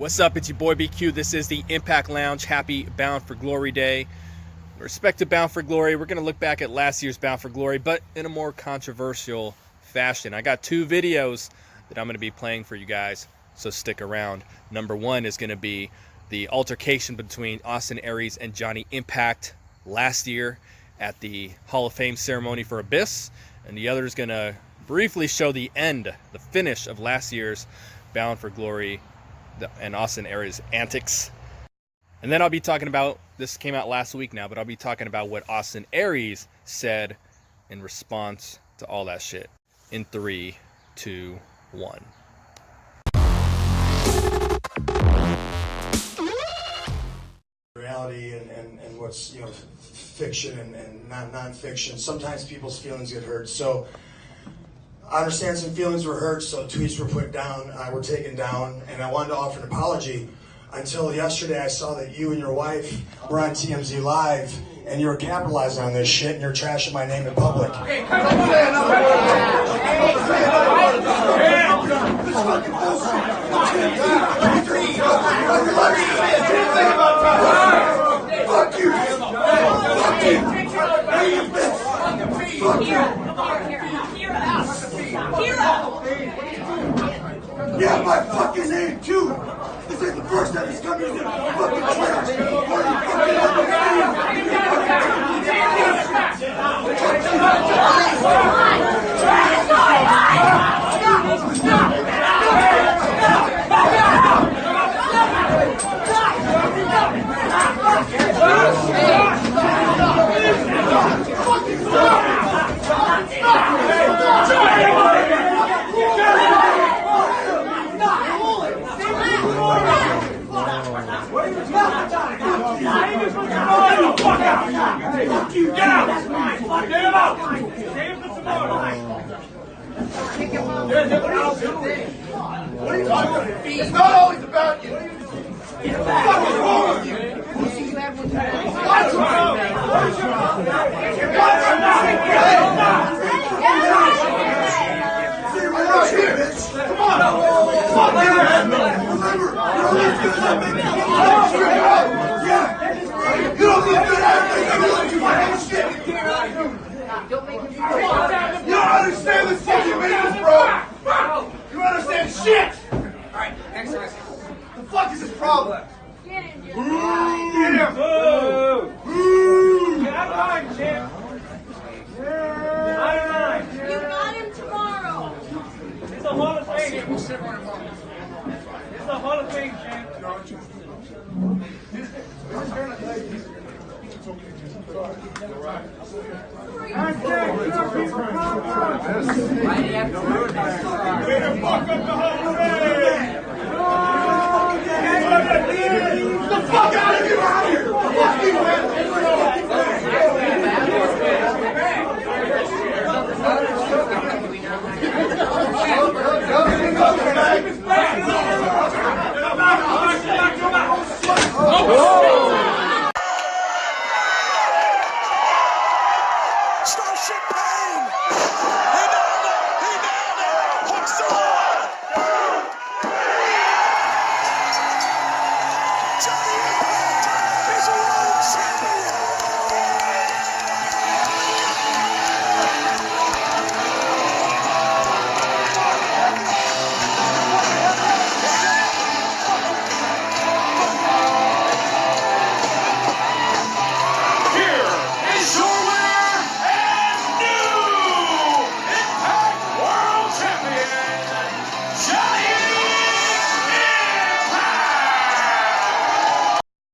What's up? It's your boy BQ. This is the Impact Lounge. Happy Bound for Glory Day. With respect to Bound for Glory, we're going to look back at last year's Bound for Glory, but in a more controversial fashion. I got two videos that I'm going to be playing for you guys, so stick around. Number one is going to be the altercation between Aries and Johhny Impact last year at the Hall of Fame ceremony for Abyss, and the other is going to briefly show the finish of last year's Bound for Glory and Aries antics. And then I'll be talking about, this came out last week now, but I'll be talking about what Aries said in response to all that shit. In 3, 2, 1. Reality and what's fiction and non-fiction. Sometimes people's feelings get hurt. So I understand some feelings were hurt, so tweets were put down, were taken down, and I wanted to offer an apology. Until yesterday, I saw that you and your wife were on TMZ Live, and you were capitalizing on this shit, and you're trashing my name in public. Hey, come on, say another word. Say another word. This fucking bullshit. Fuck you. Fuck you. Fuck you. Yeah, my fucking name too. This ain't the first time he's coming in fucking trash. Fuck you, get out! Get him out! Save for tomorrow. What are you talking about? It's not always about you. What the fuck is wrong with you? What's wrong? See, we're right here, bitch. Come on. Fuck you, man. Remember, you're only as good as I make you. Yeah. You don't look good at it. You look too fucking shit. You don't understand this fucking business, bro. You don't understand shit. Alright, next question. The fuck is his problem? Get him, Jim. Get him. Get out of line, Jim. Out of line. You got him tomorrow. It's a Hall of Fame. It's a Hall of Fame, Jim. Fuck out of here! Fuck you, man!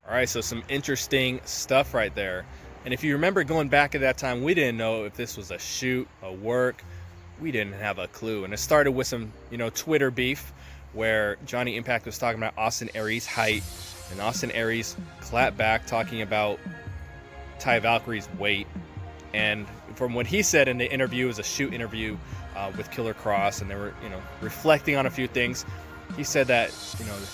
Alright, so some interesting stuff right there. And if you remember going back at that time, we didn't know if this was a shoot, a work. We didn't have a clue. And it started with some, Twitter beef where Johhny Impact was talking about Aries' height, and Aries clapped back talking about Ty Valkyrie's weight. And from what he said in the interview, it was a shoot interview with Killer Cross, and they were, reflecting on a few things. He said that,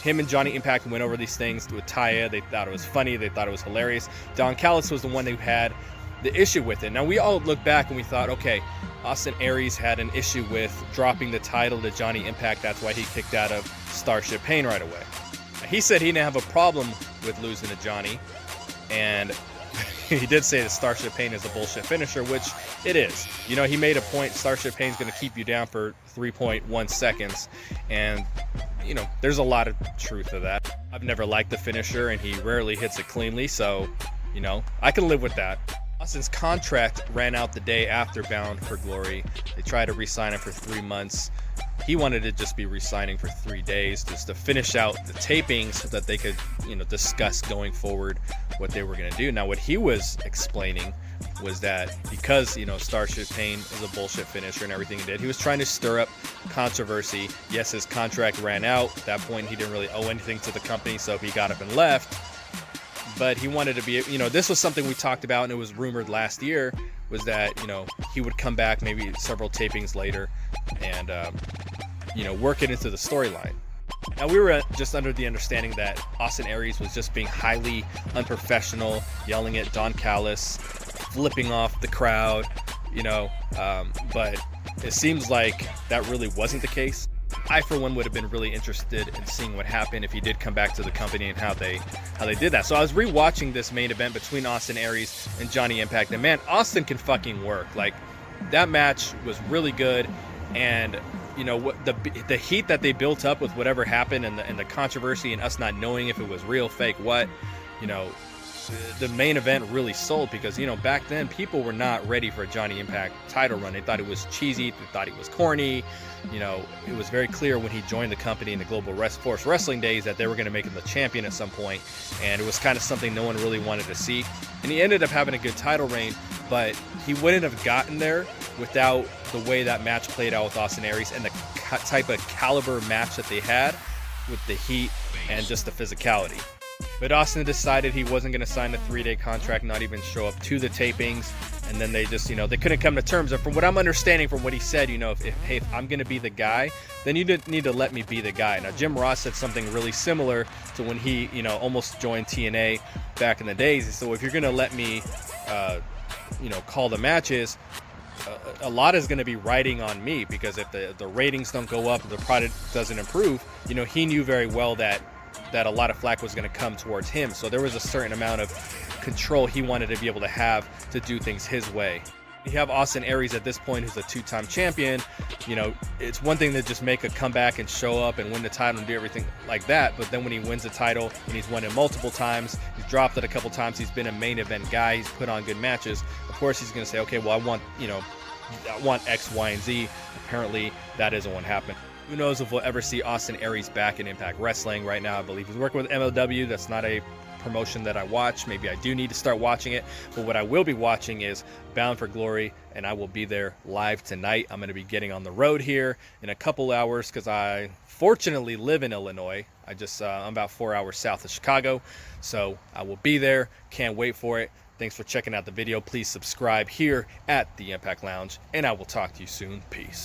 him and Johhny Impact went over these things with Taya. They thought it was funny. They thought it was hilarious. Don Callis was the one who had the issue with it. Now, we all look back and we thought, okay, Aries had an issue with dropping the title to Johhny Impact. That's why he kicked out of Starship Pain right away. Now, he said he didn't have a problem with losing to Johhny, and he did say that Starship Pain is a bullshit finisher, which it is. You know, he made a point, Starship Pain's going to keep you down for 3.1 seconds, and, you know, there's a lot of truth to that. I've never liked the finisher, and he rarely hits it cleanly, so, you know, I can live with that. Austin's contract ran out the day after Bound for Glory. They tried to re-sign him for 3 months. He wanted to just be re-signing for 3 days just to finish out the tapings so that they could, you know, discuss going forward what they were going to do. Now, what he was explaining was that because, you know, Starship Pain is a bullshit finisher and everything he did, he was trying to stir up controversy. Yes, his contract ran out. At that point, he didn't really owe anything to the company, so he got up and left. But he wanted to be, you know, this was something we talked about, and it was rumored last year, was that, you know, he would come back maybe several tapings later and, you know, work it into the storyline. Now, we were just under the understanding that Austin Aries was just being highly unprofessional, yelling at Don Callis, flipping off the crowd, you know, but it seems like that really wasn't the case. I, for one, would have been really interested in seeing what happened if he did come back to the company and how they did that. So I was rewatching this main event between Austin Aries and Johhny Impact, and man, Austin can fucking work. Like, that match was really good, and you know what, the heat that they built up with whatever happened and the controversy and us not knowing if it was real, fake, what, you know, the main event really sold because, you know, back then people were not ready for a Johhny Impact title run. They thought it was cheesy, they thought he was corny. You know, it was very clear when he joined the company in the Global Force Wrestling days that they were going to make him the champion at some point, and it was kind of something no one really wanted to see. And he ended up having a good title reign, but he wouldn't have gotten there without the way that match played out with Austin Aries and the type of caliber match that they had with the heat and just the physicality. But Austin decided he wasn't going to sign a 3-day contract, not even show up to the tapings. And then they just, you know, they couldn't come to terms. And from what I'm understanding from what he said, you know, if I'm going to be the guy, then you need to let me be the guy. Now, Jim Ross said something really similar to when he, you know, almost joined TNA back in the days. So if you're going to let me, you know, call the matches, a lot is going to be riding on me, because if the ratings don't go up, if the product doesn't improve, you know, he knew very well that a lot of flack was going to come towards him. So there was a certain amount of control he wanted to be able to have to do things his way. You have Austin Aries at this point, who's a 2-time champion. You know, it's one thing to just make a comeback and show up and win the title and do everything like that, but then when he wins the title and he's won it multiple times, he's dropped it a couple times, he's been a main event guy, he's put on good matches, of course he's going to say, okay, well, I want X, Y, and Z. Apparently that isn't what happened. Who knows if we'll ever see Austin Aries back in Impact Wrestling. Right now, I believe he's working with MLW. That's not a promotion that I watch. Maybe I do need to start watching it. But what I will be watching is Bound for Glory, and I will be there live tonight. I'm going to be getting on the road here in a couple hours because I fortunately live in Illinois. I'm about 4 hours south of Chicago. So I will be there. Can't wait for it. Thanks for checking out the video. Please subscribe here at the Impact Lounge, and I will talk to you soon. Peace.